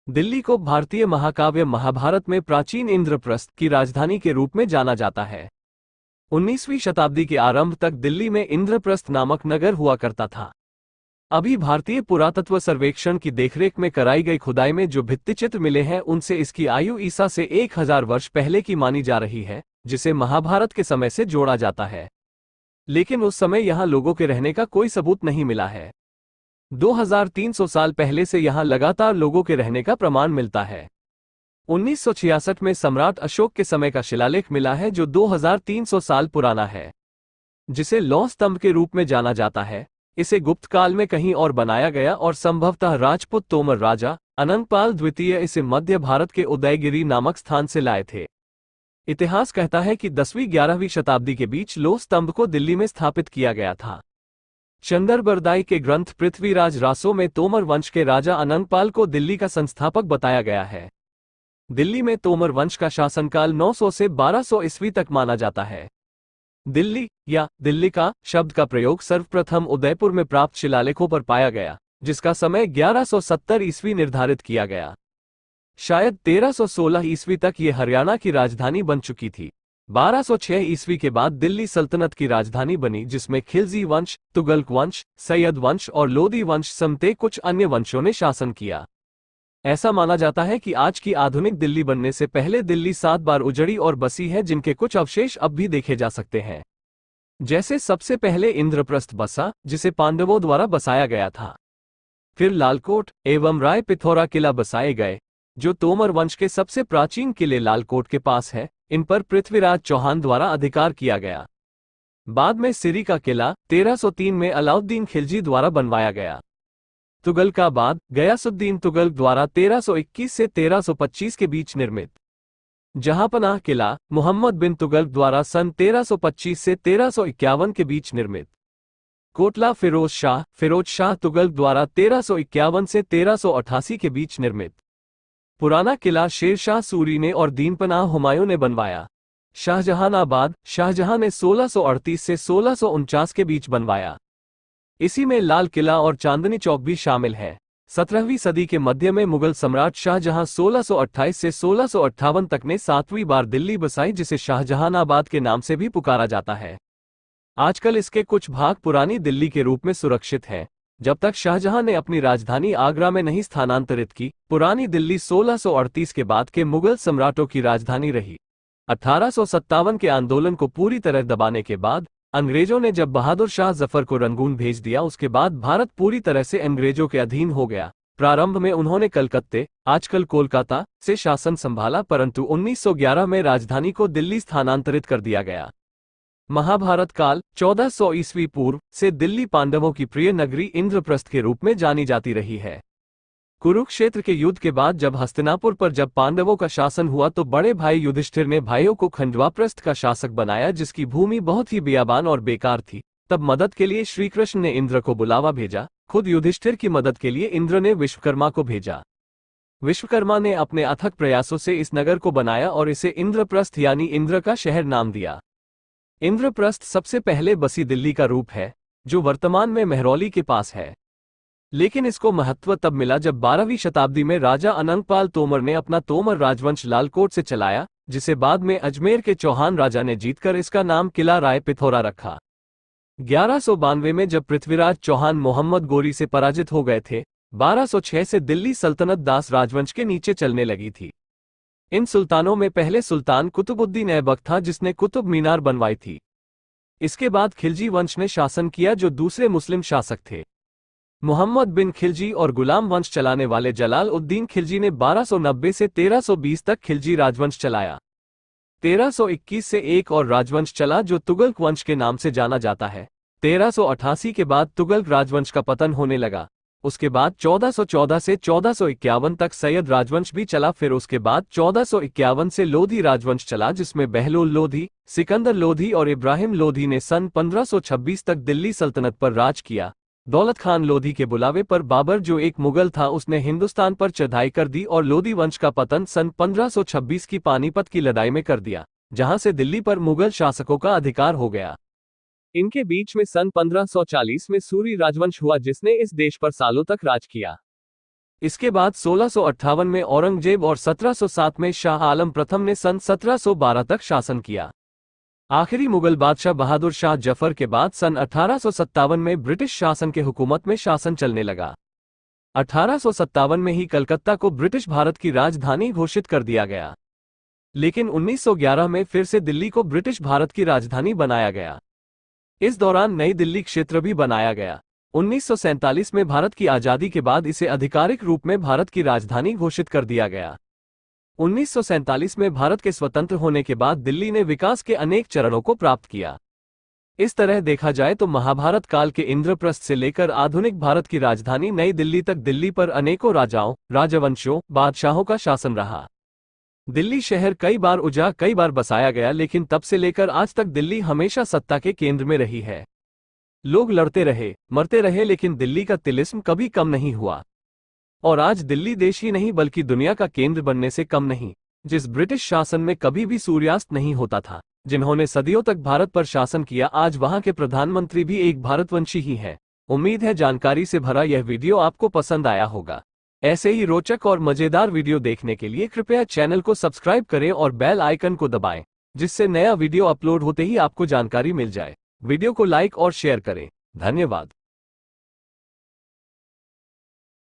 दिल्ली को भारतीय महाकाव्य महाभारत में प्राचीन इंद्रप्रस्थ की राजधानी के रूप में जाना जाता है। 19वीं शताब्दी के आरंभ तक दिल्ली में इंद्रप्रस्थ नामक नगर हुआ करता था। अभी भारतीय पुरातत्व सर्वेक्षण की देखरेख में कराई गई खुदाई में जो भित्तिचित्र मिले हैं उनसे इसकी आयु ईसा से 1000 वर्ष पहले की मानी जा रही है, जिसे महाभारत के समय से जोड़ा जाता है। लेकिन उस समय यहां लोगों के रहने का कोई सबूत नहीं मिला है। 2300 साल पहले से यहां लगातार लोगों के रहने का प्रमाण मिलता है। 1966 में सम्राट अशोक के समय का शिलालेख मिला है जो 2300 साल पुराना है, जिसे लौह स्तंभ के रूप में जाना जाता है। इसे गुप्त काल में कहीं और बनाया गया और संभवतः राजपूत तोमर राजा अनंगपाल द्वितीय इसे मध्य भारत के उदयगिरी नामक स्थान से लाए थे। इतिहास कहता है कि 10वीं-11वीं शताब्दी के बीच लौह स्तंभ को दिल्ली में स्थापित किया गया था। चंदरबरदाई के ग्रंथ पृथ्वीराज रासो में तोमर वंश के राजा अनंगपाल को दिल्ली का संस्थापक बताया गया है। दिल्ली में तोमर वंश का शासनकाल 900 से 1200 ईस्वी तक माना जाता है। दिल्ली या दिल्ली का शब्द का प्रयोग सर्वप्रथम उदयपुर में प्राप्त शिलालेखों पर पाया गया, जिसका समय 1170 ईस्वी निर्धारित किया गया। शायद 1316 ईस्वी तक ये हरियाणा की राजधानी बन चुकी थी। 1206 ईस्वी के बाद दिल्ली सल्तनत की राजधानी बनी, जिसमें खिलजी वंश, तुगलक वंश, सैयद वंश और लोदी वंश समेत कुछ अन्य वंशों ने शासन किया। ऐसा माना जाता है कि आज की आधुनिक दिल्ली बनने से पहले दिल्ली 7 बार उजड़ी और बसी है, जिनके कुछ अवशेष अब भी देखे जा सकते हैं। जैसे सबसे पहले इंद्रप्रस्थ बसा, जिसे पांडवों द्वारा बसाया गया था। फिर लालकोट एवं राय पिथौरा किला बसाए गए, जो तोमर वंश के सबसे प्राचीन किले लालकोट के पास है। इन पर पृथ्वीराज चौहान द्वारा अधिकार किया गया। बाद में सिरी का किला 1303 में अलाउद्दीन खिलजी द्वारा बनवाया गया। तुगलकाबाद गयासुद्दीन तुगलक द्वारा 1321 से 1325 के बीच निर्मित। जहांपनाह किला मोहम्मद बिन तुगलक द्वारा सन 1325 से 1351 के बीच निर्मित। कोटला फिरोज शाह तुगलक द्वारा 1351 से 1388 के बीच निर्मित। पुराना किला शेरशाह सूरी ने और दीनपनाह हुमायूं ने बनवाया। शाहजहानाबाद शाहजहां ने 1638 से 1649 के बीच बनवाया। इसी में लाल किला और चांदनी चौक भी शामिल है। 17वीं सदी के मध्य में मुगल सम्राट शाहजहां 1628 से 1658 तक ने 7वीं बार दिल्ली बसाई, जिसे शाहजहानाबाद के नाम से भी पुकारा जाता है। आजकल इसके कुछ भाग पुरानी दिल्ली के रूप में सुरक्षित हैं। जब तक शाहजहां ने अपनी राजधानी आगरा में नहीं स्थानांतरित की, पुरानी दिल्ली 1638 के बाद के मुगल सम्राटों की राजधानी रही। 1857 के आंदोलन को पूरी तरह दबाने के बाद अंग्रेजों ने जब बहादुर शाह जफर को रंगून भेज दिया, उसके बाद भारत पूरी तरह से अंग्रेजों के अधीन हो गया। प्रारंभ में उन्होंने कलकत्ते, आजकल कोलकाता, से शासन संभाला, परंतु 1911 में राजधानी को दिल्ली स्थानांतरित कर दिया गया। महाभारत काल 1400 ईस्वी पूर्व से दिल्ली पांडवों की प्रिय नगरी इंद्रप्रस्थ के रूप में जानी जाती रही है। कुरुक्षेत्र के युद्ध के बाद जब हस्तिनापुर पर जब पांडवों का शासन हुआ तो बड़े भाई युधिष्ठिर ने भाइयों को खंडवाप्रस्थ का शासक बनाया, जिसकी भूमि बहुत ही बियाबान और बेकार थी। तब मदद के लिए श्रीकृष्ण ने इंद्र को बुलावा भेजा। खुद युधिष्ठिर की मदद के लिए इंद्र ने विश्वकर्मा को भेजा। विश्वकर्मा ने अपने अथक प्रयासों से इस नगर को बनाया और इसे इंद्रप्रस्थ यानी इंद्र का शहर नाम दिया। इंद्रप्रस्थ सबसे पहले बसी दिल्ली का रूप है, जो वर्तमान में महरौली के पास है। लेकिन इसको महत्व तब मिला जब 12वीं शताब्दी में राजा अनंगपाल तोमर ने अपना तोमर राजवंश लालकोट से चलाया, जिसे बाद में अजमेर के चौहान राजा ने जीतकर इसका नाम किला राय पिथौरा रखा। 1192 में जब पृथ्वीराज चौहान मोहम्मद गोरी से पराजित हो गए थे, 1206 से दिल्ली सल्तनत दास राजवंश के नीचे चलने लगी थी। इन सुल्तानों में पहले सुल्तान कुतुबुद्दीन ऐबक था, जिसने कुतुब मीनार बनवाई थी। इसके बाद खिलजी वंश ने शासन किया, जो दूसरे मुस्लिम शासक थे। मोहम्मद बिन खिलजी और गुलाम वंश चलाने वाले जलाल उद्दीन खिलजी ने 1290 से 1320 तक खिलजी राजवंश चलाया। 1321 से एक और राजवंश चला, जो तुगलक वंश के नाम से जाना जाता है। 1388 के बाद तुगलक राजवंश का पतन होने लगा। उसके बाद 1414 से 1451 तक सैयद राजवंश भी चला। फिर उसके बाद 1451 से लोधी राजवंश चला, जिसमें बहलोल लोधी, सिकंदर लोधी और इब्राहिम लोधी ने सन 1526 तक दिल्ली सल्तनत पर राज किया। दौलत खान लोधी के बुलावे पर बाबर, जो एक मुगल था, उसने हिंदुस्तान पर चढ़ाई कर दी और लोधी वंश का पतन सन 1526 की पानीपत की लड़ाई में कर दिया, जहां से दिल्ली पर मुगल शासकों का अधिकार हो गया। इनके बीच में सन 1540 में सूरी राजवंश हुआ, जिसने इस देश पर सालों तक राज किया। इसके बाद 1658 में औरंगजेब और 1707 में शाह आलम प्रथम ने सन 1712 तक शासन किया। आखिरी मुगल बादशाह बहादुर शाह जफर के बाद सन 1857 में ब्रिटिश शासन के हुकूमत में शासन चलने लगा। 1857 में ही कलकत्ता को ब्रिटिश भारत की राजधानी घोषित कर दिया गया, लेकिन 1911 में फिर से दिल्ली को ब्रिटिश भारत की राजधानी बनाया गया। इस दौरान नई दिल्ली क्षेत्र भी बनाया गया। 1947 में भारत की आज़ादी के बाद इसे आधिकारिक रूप में भारत की राजधानी घोषित कर दिया गया। 1947 में भारत के स्वतंत्र होने के बाद दिल्ली ने विकास के अनेक चरणों को प्राप्त किया। इस तरह देखा जाए तो महाभारत काल के इंद्रप्रस्थ से लेकर आधुनिक भारत की राजधानी नई दिल्ली तक दिल्ली पर अनेकों राजाओं, राजवंशों, बादशाहों का शासन रहा। दिल्ली शहर कई बार उजाड़, कई बार बसाया गया, लेकिन तब से लेकर आज तक दिल्ली हमेशा सत्ता के केंद्र में रही है। लोग लड़ते रहे, मरते रहे, लेकिन दिल्ली का तिलिस्म कभी कम नहीं हुआ। और आज दिल्ली देश ही नहीं बल्कि दुनिया का केंद्र बनने से कम नहीं। जिस ब्रिटिश शासन में कभी भी सूर्यास्त नहीं होता था, जिन्होंने सदियों तक भारत पर शासन किया, आज वहां के प्रधानमंत्री भी एक भारतवंशी ही हैं। उम्मीद है जानकारी से भरा यह वीडियो आपको पसंद आया होगा। ऐसे ही रोचक और मजेदार वीडियो देखने के लिए कृपया चैनल को सब्सक्राइब करें और बेल आइकन को दबाएं, जिससे नया वीडियो अपलोड होते ही आपको जानकारी मिल जाए। वीडियो को लाइक और शेयर करें। धन्यवाद।